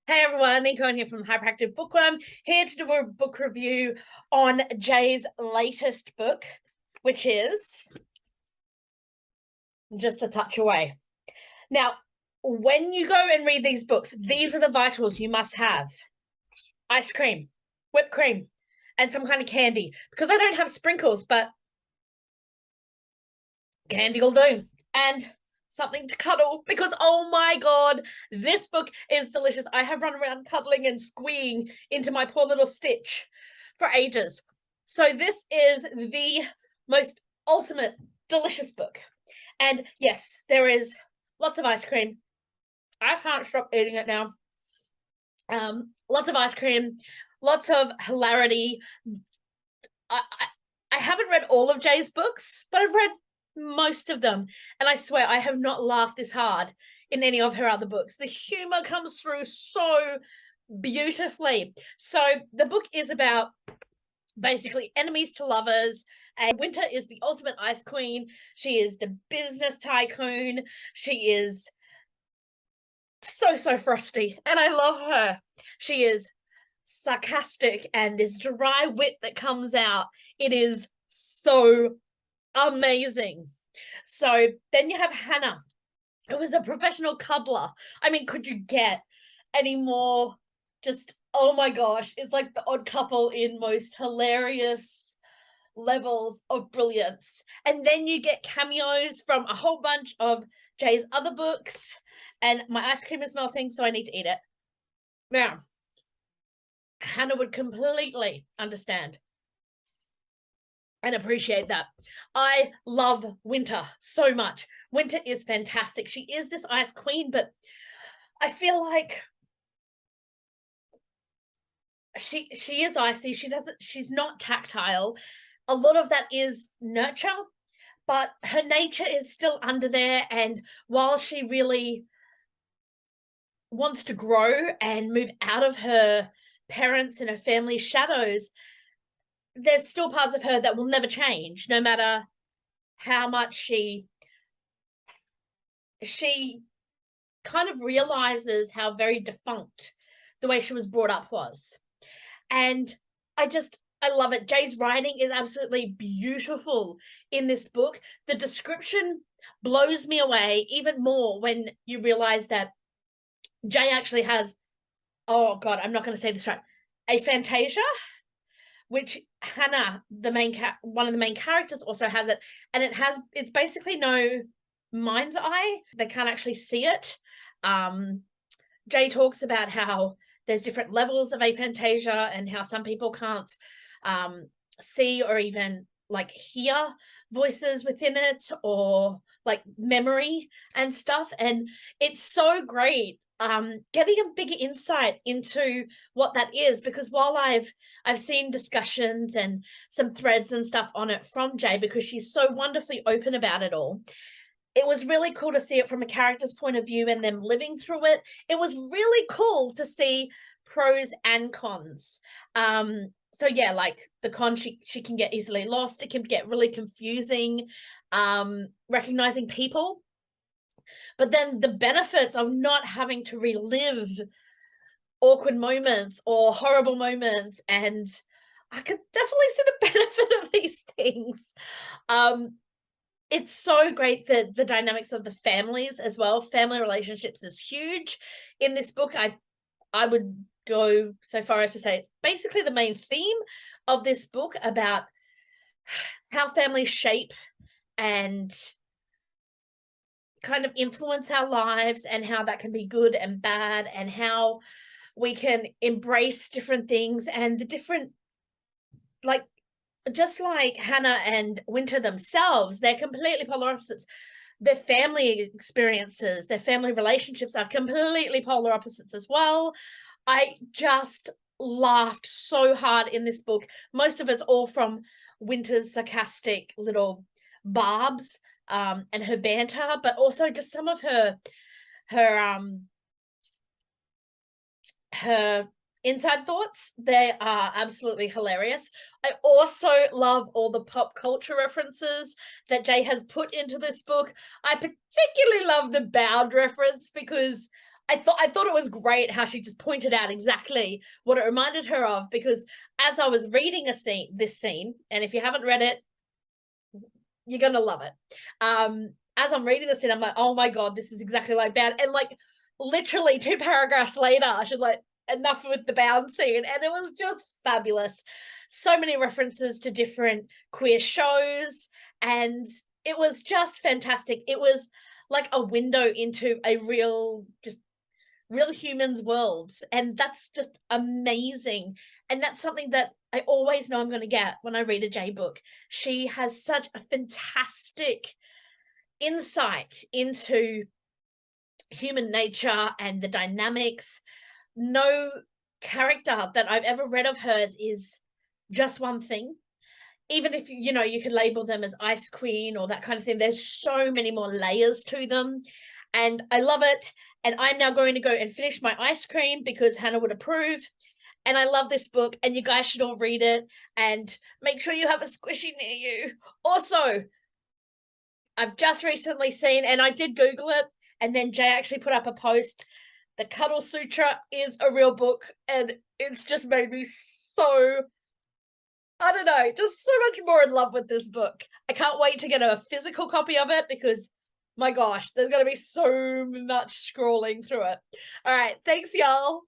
Hey everyone, Nico here from Hyperactive Bookworm, here to do a book review on Jay's latest book, which is Just a Touch Away. Now, when you go and read these books, these are the vitals you must have. Ice cream, whipped cream, and some kind of candy. Because I don't have sprinkles, but candy will do. And something to cuddle, because oh my god, this book is delicious. I have run around cuddling and squeeing into my poor little Stitch for ages. So this is the most ultimate delicious book. And yes, there is lots of ice cream. I can't stop eating it now. Lots of ice cream, lots of hilarity. I haven't read all of Jay's books, but I've read most of them, and I swear I have not laughed this hard in any of her other books. The humor comes through so beautifully. So the book is about basically enemies to lovers, and Winter is the ultimate ice queen. She is the business tycoon. She is so frosty, and I love her. She is sarcastic, and this dry wit that comes out, it is so amazing. So then you have Hannah, who is a professional cuddler. I mean, could you get any more just, oh my gosh, it's like the odd couple in most hilarious levels of brilliance. And then you get cameos from a whole bunch of Jay's other books, and my ice cream is melting, so I need to eat it. Now, Hannah would completely understand and appreciate that. I love Winter so much. Winter is fantastic. She is this ice queen, but I feel like she is icy. She's not tactile. A lot of that is nurture, but her nature is still under there. And while she really wants to grow and move out of her parents and her family's shadows, there's still parts of her that will never change, no matter how much she kind of realizes how very defunct the way she was brought up was. And I love it. Jay's writing is absolutely beautiful in this book. The description blows me away even more when you realize that Jay actually has, oh god, I'm not going to say this right, aphantasia, which Hannah, one of the main characters, also has it, and it's basically no mind's eye. They can't actually see it. Jay talks about how there's different levels of aphantasia and how some people can't see or even like hear voices within it, or like memory and stuff. And it's so great getting a bigger insight into what that is, because while I've seen discussions and some threads and stuff on it from Jay, because she's so wonderfully open about it all, it was really cool to see it from a character's point of view and them living through it. It was really cool to see pros and cons. So yeah, like the con, she can get easily lost. It can get really confusing, recognizing people. But then the benefits of not having to relive awkward moments or horrible moments, and I could definitely see the benefit of these things. It's so great that the dynamics of the families as well, family relationships, is huge in this book. I would go so far as to say it's basically the main theme of this book, about how families shape and kind of influence our lives, and how that can be good and bad, and how we can embrace different things, and the different, like, just like Hannah and Winter themselves, they're completely polar opposites. Their family experiences, their family relationships are completely polar opposites as well. I just laughed so hard in this book. Most of it's all from Winter's sarcastic little barbs and her banter, but also just some of her inside thoughts. They are absolutely hilarious. I also love all the pop culture references that Jay has put into this book. I particularly love the Bound reference, because I thought it was great how she just pointed out exactly what it reminded her of, because as I was reading this scene, and if you haven't read it, you're gonna love it. As I'm reading this scene, I'm like, oh my god, this is exactly like Bound. And like literally 2 paragraphs later, she's like, enough with the Bound scene, and it was just fabulous. So many references to different queer shows, and it was just fantastic. It was like a window into a real humans' worlds, and that's just amazing. And that's something that I always know I'm going to get when I read a J book. She has such a fantastic insight into human nature and the dynamics. No character that I've ever read of hers is just one thing. Even if you know you could label them as Ice Queen or that kind of thing, there's so many more layers to them, and I love it. And I'm now going to go and finish my ice cream because Hannah would approve. And I love this book, and you guys should all read it, and make sure you have a squishy near you. Also, I've just recently seen, and I did Google it, and then Jay actually put up a post. The Cuddle Sutra is a real book, and it's just made me so, I don't know, just so much more in love with this book. I can't wait to get a physical copy of it because, my gosh, there's going to be so much scrolling through it. All right, thanks, y'all.